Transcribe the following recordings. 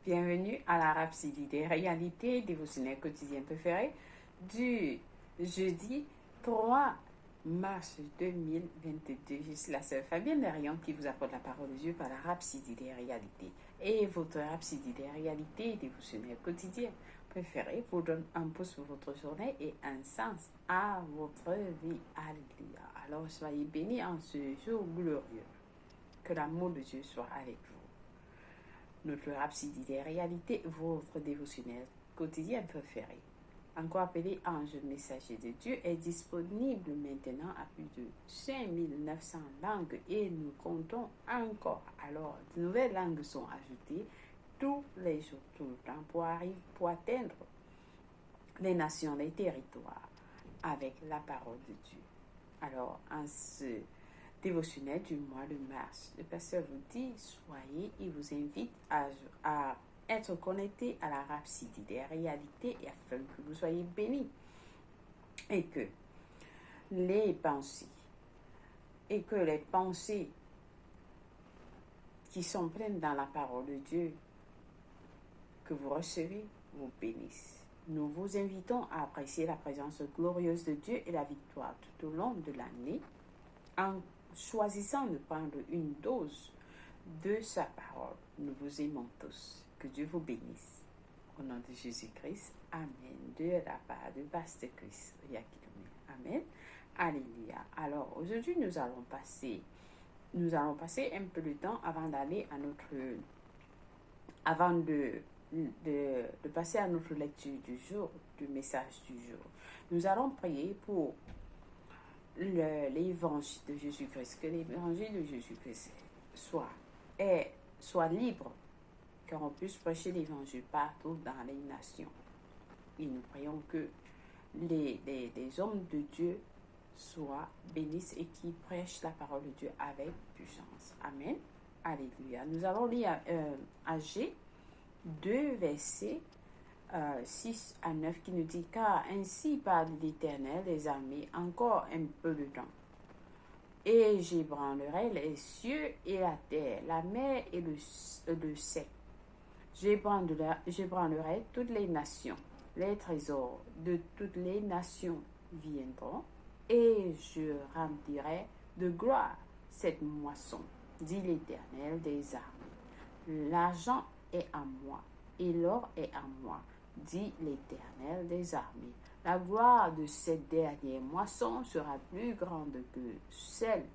Bienvenue à la Rhapsodie des réalités dévotionnelles quotidiennes préférées du jeudi 3 mars 2022. Je suis la sœur Fabienne Darion qui vous apporte la parole de Dieu par la Rhapsodie des réalités. Et votre Rhapsodie des réalités dévotionnelles quotidiennes préférées vous donne un pouce pour votre journée et un sens à votre vie. Alléluia. Alors soyez bénis en ce jour glorieux. Que l'amour de Dieu soit avec vous. Notre Rhapsodie des réalités, votre dévotionnel quotidien préféré, encore appelé Ange messager de Dieu, est disponible maintenant à plus de 5900 langues et nous comptons encore. Alors, de nouvelles langues sont ajoutées tous les jours, tout le temps, pour atteindre les nations, les territoires avec la parole de Dieu. Alors, en ce dévotionnel du mois de mars, le pasteur vous dit, soyez, il vous invite à être connecté à la Rhapsodie des réalités et afin que vous soyez bénis et que les pensées qui sont pleines dans la parole de Dieu que vous recevez vous bénissent. Nous vous invitons à apprécier la présence glorieuse de Dieu et la victoire tout au long de l'année en choisissant de prendre une dose de sa parole. Nous vous aimons tous. Que Dieu vous bénisse. Au nom de Jésus-Christ, Amen. De la part de Pasteur Chris Yakilome. Amen. Alléluia. Alors, aujourd'hui, nous allons passer un peu de temps avant d'aller à de passer à notre lecture du jour, du message du jour. Nous allons prier pour l'évangile de Jésus-Christ, que l'évangile de Jésus-Christ soit libre, qu'on puisse prêcher l'évangile partout dans les nations. Et nous prions que les hommes de Dieu soient bénis et qui prêchent la parole de Dieu avec puissance. Amen. Alléluia. Nous allons lire Agé 2, versets 6 à 9 qui nous dit « Car ainsi parle l'Éternel des armées encore un peu de temps. Et j'ébranlerai les cieux et la terre, la mer et le sec. J'ébranlerai toutes les nations. Les trésors de toutes les nations viendront et je remplirai de gloire cette moisson, dit l'Éternel des armées. L'argent est à moi et l'or est à moi, dit l'Éternel des armées. La gloire de cette dernière moisson sera plus grande que celle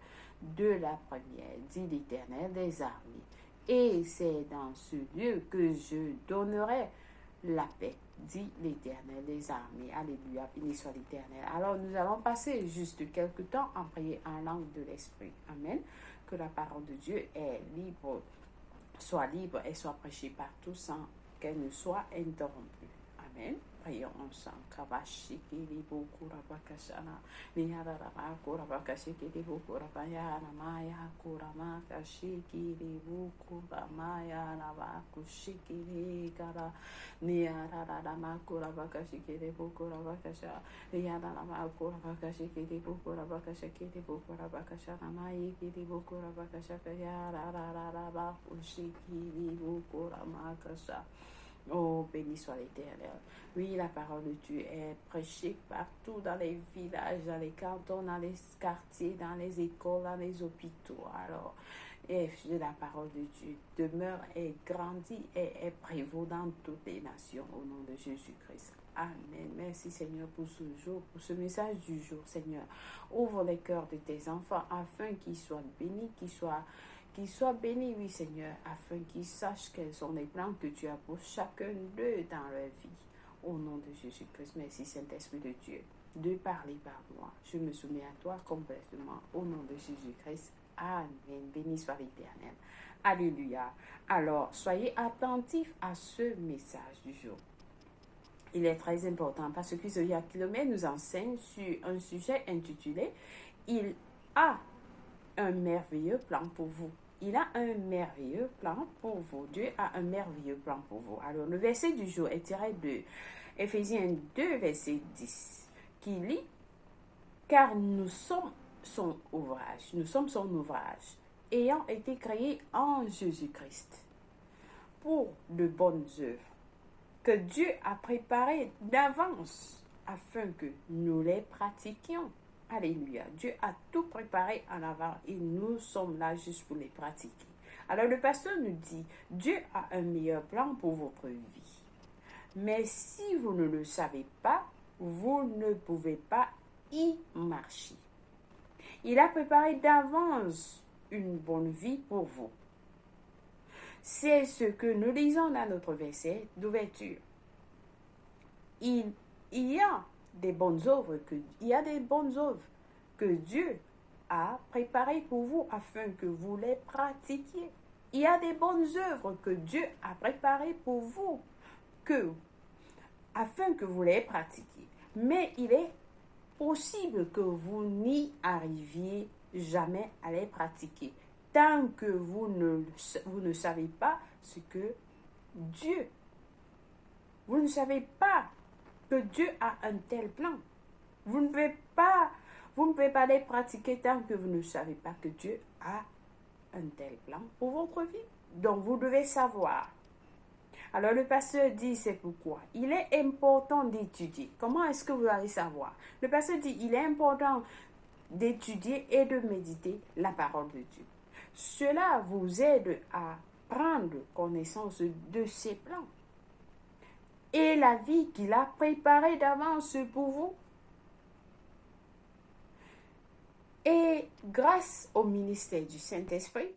de la première, dit l'Éternel des armées. Et c'est dans ce lieu que je donnerai la paix, dit l'Éternel des armées. Alléluia, béni soit l'Éternel. Alors nous allons passer juste quelques temps en prier en langue de l'Esprit. Amen. Que la parole de Dieu soit libre et soit prêchée partout sans qu'elle ne soit interrompue. Amen. Prions ensemble. Kabashiki boku rabakashana. Niyaraba kurabakashiki boku rabaya namaya kuramakashiki boku ramaya rabakushiki kara. Niyaraba kurabakashiki boku rabakasha. Niyaraba kurabakashiki boku rabakashiki boku rabakashana mayiki boku rabakasha yararaba kushiki boku ramakasha. Oh, béni soit l'Éternel. Oui, la parole de Dieu est prêchée partout dans les villages, dans les cantons, dans les quartiers, dans les écoles, dans les hôpitaux. Alors, la parole de Dieu demeure et grandit et est prévaut dans toutes les nations au nom de Jésus-Christ. Amen. Merci Seigneur pour ce jour, pour ce message du jour, Seigneur. Ouvre les cœurs de tes enfants afin qu'ils soient bénis, qu'ils soient bénis, oui Seigneur, afin qu'ils sachent quels sont les plans que tu as pour chacun d'eux dans leur vie. Au nom de Jésus-Christ, merci Saint-Esprit de Dieu de parler par moi. Je me soumets à toi complètement. Au nom de Jésus-Christ, Amen. Béni soit l'Éternel. Alléluia. Alors, soyez attentifs à ce message du jour. Il est très important parce que Zoé Yakilome nous enseigne sur un sujet intitulé « Il a un merveilleux plan pour vous ». Il a un merveilleux plan pour vous. Dieu a un merveilleux plan pour vous. Alors, le verset du jour est tiré de Éphésiens 2, verset 10, qui lit « Car nous sommes son ouvrage, ayant été créés en Jésus-Christ, pour de bonnes œuvres que Dieu a préparées d'avance afin que nous les pratiquions. Alléluia. Dieu a tout préparé en avant et nous sommes là juste pour les pratiquer. Alors le pasteur nous dit, Dieu a un meilleur plan pour votre vie. Mais si vous ne le savez pas, vous ne pouvez pas y marcher. Il a préparé d'avance une bonne vie pour vous. C'est ce que nous lisons dans notre verset d'ouverture. Il y a des bonnes œuvres que Dieu a préparées pour vous afin que vous les pratiquiez. Il y a des bonnes œuvres que Dieu a préparées pour vous afin que vous les pratiquiez. Mais il est possible que vous n'y arriviez jamais à les pratiquer tant que vous ne savez pas ce que Dieu. Vous ne savez pas que Dieu a un tel plan. Vous ne pouvez pas les pratiquer tant que vous ne savez pas que Dieu a un tel plan pour votre vie. Donc vous devez savoir. Alors le pasteur dit, c'est pourquoi il est important d'étudier. Comment est-ce que vous allez savoir? Le pasteur dit, il est important d'étudier et de méditer la parole de Dieu. Cela vous aide à prendre connaissance de ses plans et la vie qu'il a préparée d'avance pour vous. Et grâce au ministère du Saint-Esprit,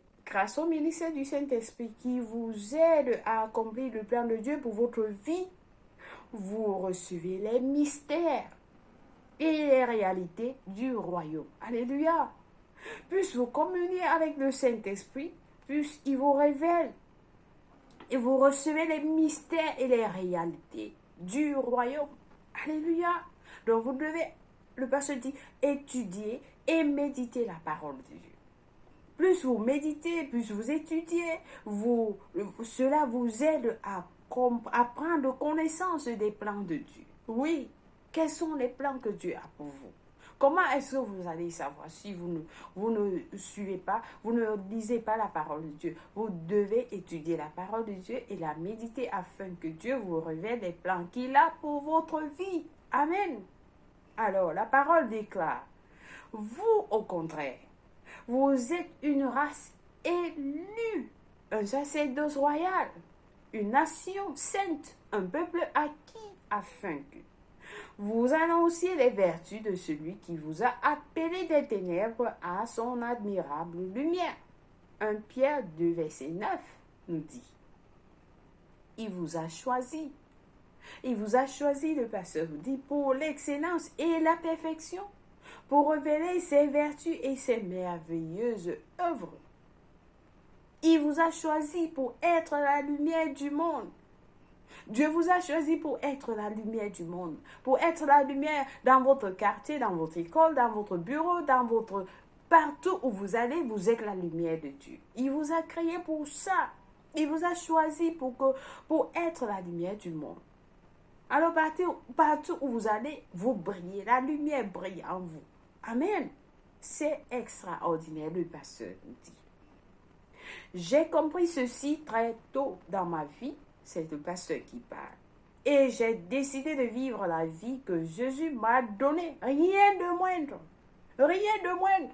qui vous aide à accomplir le plan de Dieu pour votre vie, vous recevez les mystères et les réalités du royaume. Alléluia. Plus vous communiez avec le Saint-Esprit, plus il vous révèle. Et vous recevez les mystères et les réalités du royaume. Alléluia. Donc vous devez, le pasteur dit, étudier et méditer la parole de Dieu. Plus vous méditez, plus vous étudiez, cela vous aide à prendre connaissance des plans de Dieu. Oui, quels sont les plans que Dieu a pour vous? Comment est-ce que vous allez savoir si vous ne suivez pas, vous ne lisez pas la parole de Dieu? Vous devez étudier la parole de Dieu et la méditer afin que Dieu vous révèle les plans qu'il a pour votre vie. Amen. Alors, la parole déclare, vous au contraire, vous êtes une race élue, un sacerdoce royal, une nation sainte, un peuple acquis afin que vous annonciez les vertus de celui qui vous a appelé des ténèbres à son admirable lumière. 1 Pierre 2, verset 9 nous dit, il vous a choisi. Il vous a choisi, le pasteur vous dit, pour l'excellence et la perfection, pour révéler ses vertus et ses merveilleuses œuvres. Il vous a choisi pour être la lumière du monde. Dieu vous a choisi pour être la lumière du monde, pour être la lumière dans votre quartier, dans votre école, dans votre bureau, partout où vous allez, vous êtes la lumière de Dieu. Il vous a créé pour ça. Il vous a choisi pour être la lumière du monde. Alors partout où vous allez, vous brillez, la lumière brille en vous. Amen. C'est extraordinaire, le pasteur nous dit. J'ai compris ceci très tôt dans ma vie. C'est le pasteur qui parle. Et j'ai décidé de vivre la vie que Jésus m'a donnée. Rien de moindre. Rien de moindre.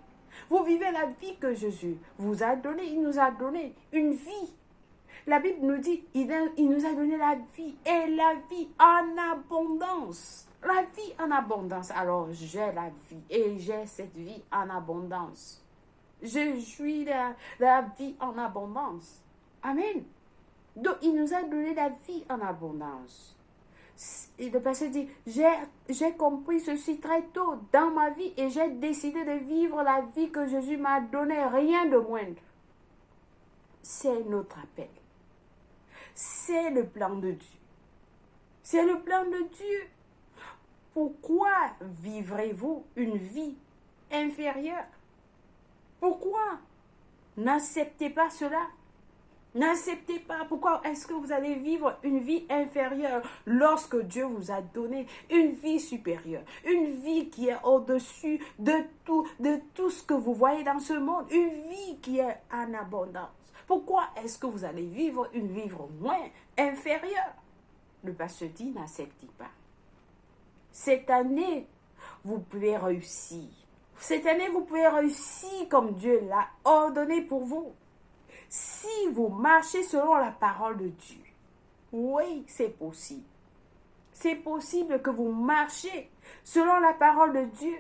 Vous vivez la vie que Jésus vous a donnée. Il nous a donné une vie. La Bible nous dit, il nous a donné la vie et la vie en abondance. La vie en abondance. Alors j'ai la vie et j'ai cette vie en abondance. Je jouis la vie en abondance. Amen. Donc, il nous a donné la vie en abondance. Et le pasteur dit, j'ai compris ceci très tôt dans ma vie et j'ai décidé de vivre la vie que Jésus m'a donnée, rien de moindre. C'est notre appel. C'est le plan de Dieu. C'est le plan de Dieu. Pourquoi vivrez-vous une vie inférieure? Pourquoi? N'acceptez pas cela. N'acceptez pas. Pourquoi est-ce que vous allez vivre une vie inférieure lorsque Dieu vous a donné une vie supérieure, une vie qui est au-dessus de tout ce que vous voyez dans ce monde, une vie qui est en abondance? Pourquoi est-ce que vous allez vivre moins inférieure? Le pasteur dit, n'acceptez pas. Cette année, vous pouvez réussir. Cette année, vous pouvez réussir comme Dieu l'a ordonné pour vous. Si vous marchez selon la parole de Dieu, oui, c'est possible. C'est possible que vous marchiez selon la parole de Dieu.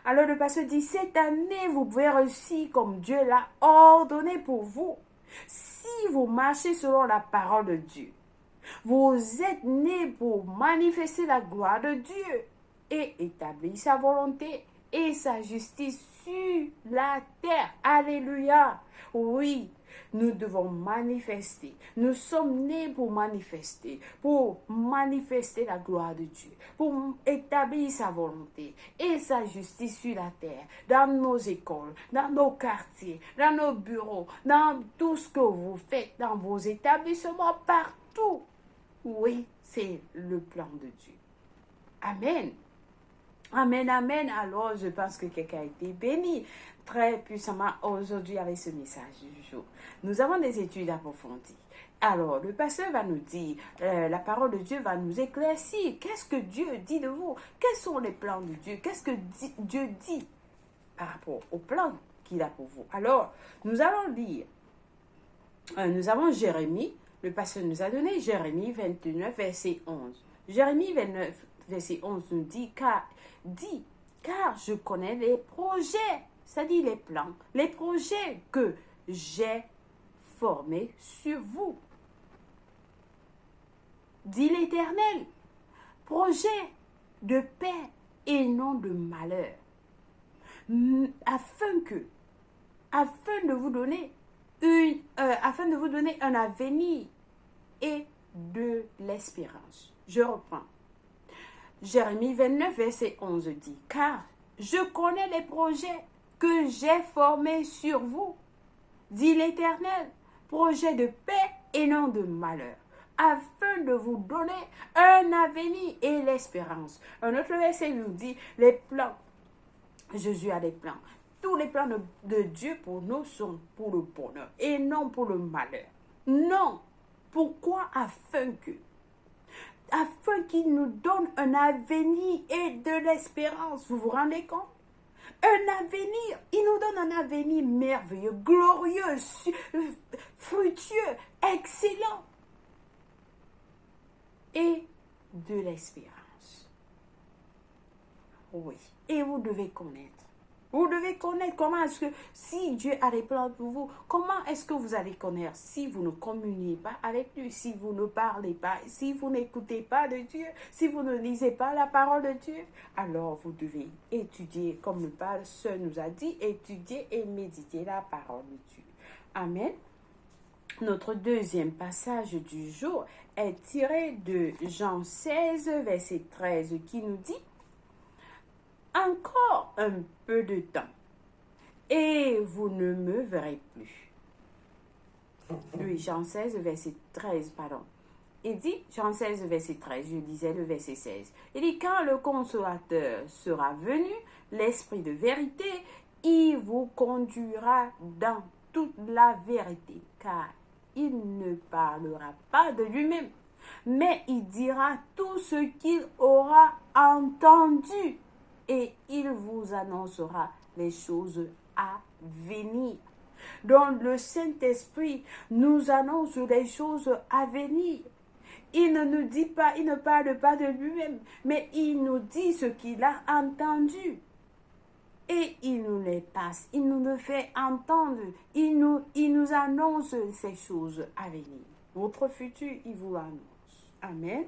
Alors le pasteur dit, cette année, vous pouvez réussir comme Dieu l'a ordonné pour vous. Si vous marchez selon la parole de Dieu, vous êtes nés pour manifester la gloire de Dieu et établir sa volonté et sa justice sur la terre. Alléluia. Oui, nous devons manifester. Nous sommes nés pour manifester la gloire de Dieu, pour établir sa volonté et sa justice sur la terre, dans nos écoles, dans nos quartiers, dans nos bureaux, dans tout ce que vous faites, dans vos établissements, partout. Oui, c'est le plan de Dieu. Amen. Amen, amen. Alors, je pense que quelqu'un a été béni très puissamment aujourd'hui avec ce message du jour. Nous avons des études approfondies. Alors, le pasteur va nous dire, la parole de Dieu va nous éclaircir. Qu'est-ce que Dieu dit de vous? Quels sont les plans de Dieu? Qu'est-ce que Dieu dit par rapport aux plans qu'il a pour vous? Alors, nous allons lire. Nous avons Jérémie. Le pasteur nous a donné Jérémie 29, verset 11. Jérémie 29, verset 11 nous dit, car je connais les projets, c'est-à-dire les projets que j'ai formés sur vous. Dit l'Éternel, projet de paix et non de malheur, afin de vous donner un avenir et de l'espérance. Je reprends. Jérémie 29, verset 11 dit, car je connais les projets que j'ai formés sur vous, dit l'Éternel, projets de paix et non de malheur, afin de vous donner un avenir et l'espérance. Un autre verset nous dit, les plans, Jésus a des plans. Tous les plans de Dieu pour nous sont pour le bonheur et non pour le malheur. Non. Pourquoi? Afin qu'il nous donne un avenir et de l'espérance. Vous vous rendez compte? Un avenir. Il nous donne un avenir merveilleux, glorieux, fructueux, excellent. Et de l'espérance. Oui. Et vous devez connaître. Vous devez connaître comment est-ce que, si Dieu a des plans pour vous, comment est-ce que vous allez connaître si vous ne communiez pas avec lui, si vous ne parlez pas, si vous n'écoutez pas de Dieu, si vous ne lisez pas la parole de Dieu, alors vous devez étudier, comme le pasteur nous a dit, étudier et méditer la parole de Dieu. Amen. Notre deuxième passage du jour est tiré de Jean 16, verset 13, qui nous dit, encore un peu de temps, et vous ne me verrez plus. Oui, Jean 16, verset 13, pardon. Il dit, Jean 16, verset 13, je lisais le verset 16. Il dit, quand le Consolateur sera venu, l'Esprit de vérité, il vous conduira dans toute la vérité, car il ne parlera pas de lui-même, mais il dira tout ce qu'il aura entendu. Et il vous annoncera les choses à venir. Donc le Saint-Esprit nous annonce les choses à venir. Il ne nous dit pas, il ne parle pas de lui-même, mais il nous dit ce qu'il a entendu. Et il nous les passe, il nous le fait entendre, il nous annonce ces choses à venir. Votre futur, il vous annonce. Amen.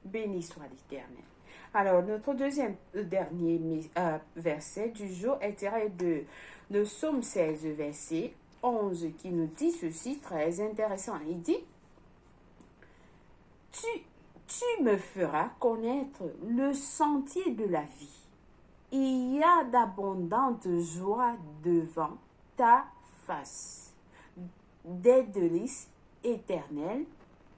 Béni soit l'Éternel. Alors, notre dernier verset du jour est tiré de Psaume 16, verset 11, qui nous dit ceci, très intéressant. Il dit, tu me feras connaître le sentier de la vie. Il y a d'abondantes joies devant ta face, des délices éternelles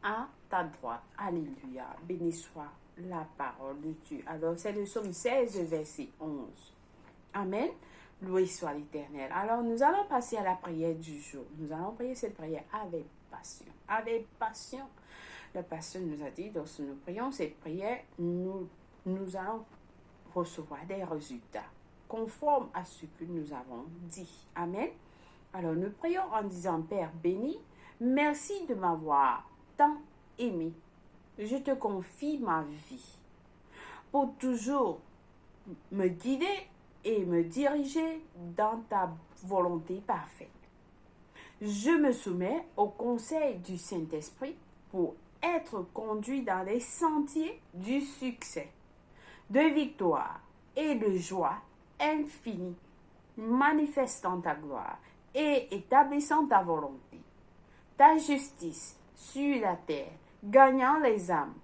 à ta droite. Alléluia. Béni soit la parole de Dieu. Alors, c'est le Psaume 16, verset 11. Amen. Loué soit l'Éternel. Alors, nous allons passer à la prière du jour. Nous allons prier cette prière avec passion. Avec passion. La passion nous a dit, lorsque nous prions cette prière, nous allons recevoir des résultats conformes à ce que nous avons dit. Amen. Alors, nous prions en disant, Père béni, merci de m'avoir tant aimé. Je te confie ma vie pour toujours me guider et me diriger dans ta volonté parfaite. Je me soumets au conseil du Saint-Esprit pour être conduit dans les sentiers du succès, de victoire et de joie infinie, manifestant ta gloire et établissant ta volonté, ta justice sur la terre, gagnant les âmes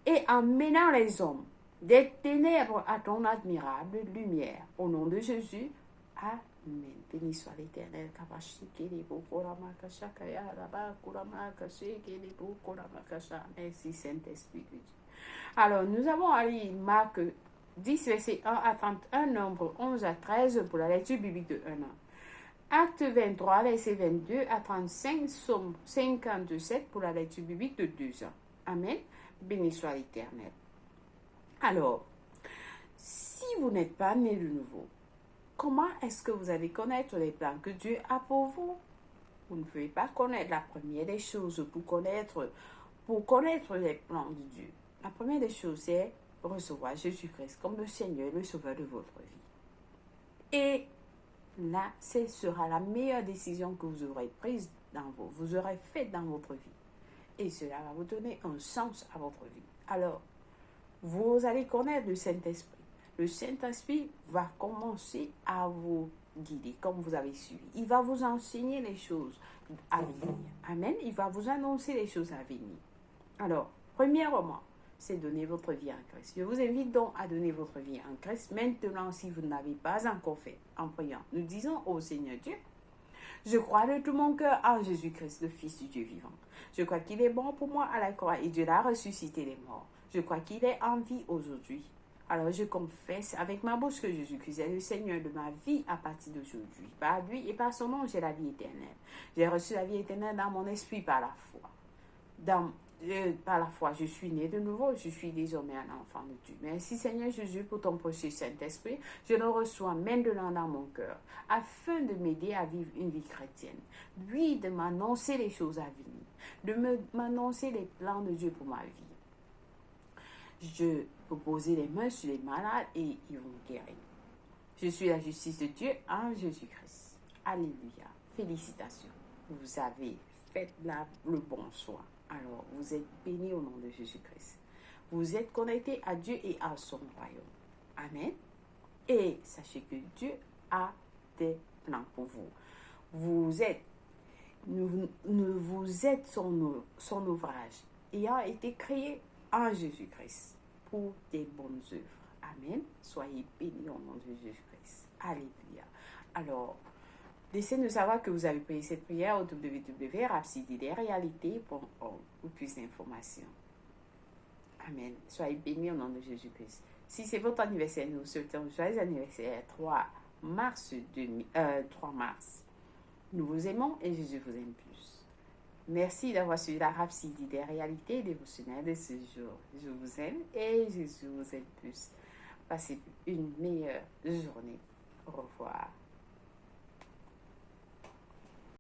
et emmenant les hommes des ténèbres à ton admirable lumière. Au nom de Jésus, Amen. Béni soit l'Éternel. Merci Saint-Esprit de Dieu. Alors, nous avons à lire Marc 10, verset 1 à 31, Nombre 11 à 13 pour la lecture biblique de 1 an. Acte 23, verset 22 à 35, Somme 57 pour la lecture biblique de 2 ans. Amen. Béni soit l'Éternel. Alors, si vous n'êtes pas né de nouveau, comment est-ce que vous allez connaître les plans que Dieu a pour vous? Vous ne pouvez pas connaître la première des choses pour connaître les plans de Dieu. La première des choses, c'est recevoir Jésus-Christ comme le Seigneur et le Sauveur de votre vie. Et là, ce sera la meilleure décision que vous aurez prise vous aurez faite dans votre vie. Et cela va vous donner un sens à votre vie. Alors, vous allez connaître le Saint-Esprit. Le Saint-Esprit va commencer à vous guider, comme vous avez suivi. Il va vous enseigner les choses à venir. Amen. Il va vous annoncer les choses à venir. Alors, premièrement, c'est donner votre vie en Christ. Je vous invite donc à donner votre vie en Christ. Maintenant, si vous ne l'avez pas encore fait, en priant, nous disons au Seigneur Dieu, je crois de tout mon cœur en Jésus-Christ, le Fils du Dieu vivant. Je crois qu'il est mort pour moi à la croix et Dieu l'a ressuscité des morts. Je crois qu'il est en vie aujourd'hui. Alors je confesse avec ma bouche que Jésus-Christ est le Seigneur de ma vie à partir d'aujourd'hui. Par lui et par son nom, j'ai la vie éternelle. J'ai reçu la vie éternelle dans mon esprit par la foi. Par la foi, je suis né de nouveau, je suis désormais un enfant de Dieu. Merci Seigneur Jésus pour ton précieux Saint-Esprit. Je le reçois maintenant dans mon cœur, afin de m'aider à vivre une vie chrétienne. Lui, de m'annoncer les choses à venir, de m'annoncer les plans de Dieu pour ma vie. Je peux poser les mains sur les malades et ils vont guérir. Je suis la justice de Dieu en Jésus-Christ. Alléluia. Félicitations. Vous avez fait le bon choix. Alors, vous êtes bénis au nom de Jésus-Christ. Vous êtes connectés à Dieu et à son royaume. Amen. Et sachez que Dieu a des plans pour vous. Vous êtes son ouvrage ayant été créé en Jésus-Christ pour des bonnes œuvres. Amen. Soyez bénis au nom de Jésus-Christ. Alléluia. Alors, laissez-nous savoir que vous avez prié cette prière au www.rapsididesrealités.org pour plus d'informations. Amen. Soyez bénis au nom de Jésus-Christ. Si c'est votre anniversaire, nous souhaitons un joyeux anniversaire 3 mars. Nous vous aimons et Jésus vous aime plus. Merci d'avoir suivi la Rhapsodie des réalités dévotionnelles de ce jour. Je vous aime et Jésus vous aime plus. Passez une meilleure journée. Au revoir.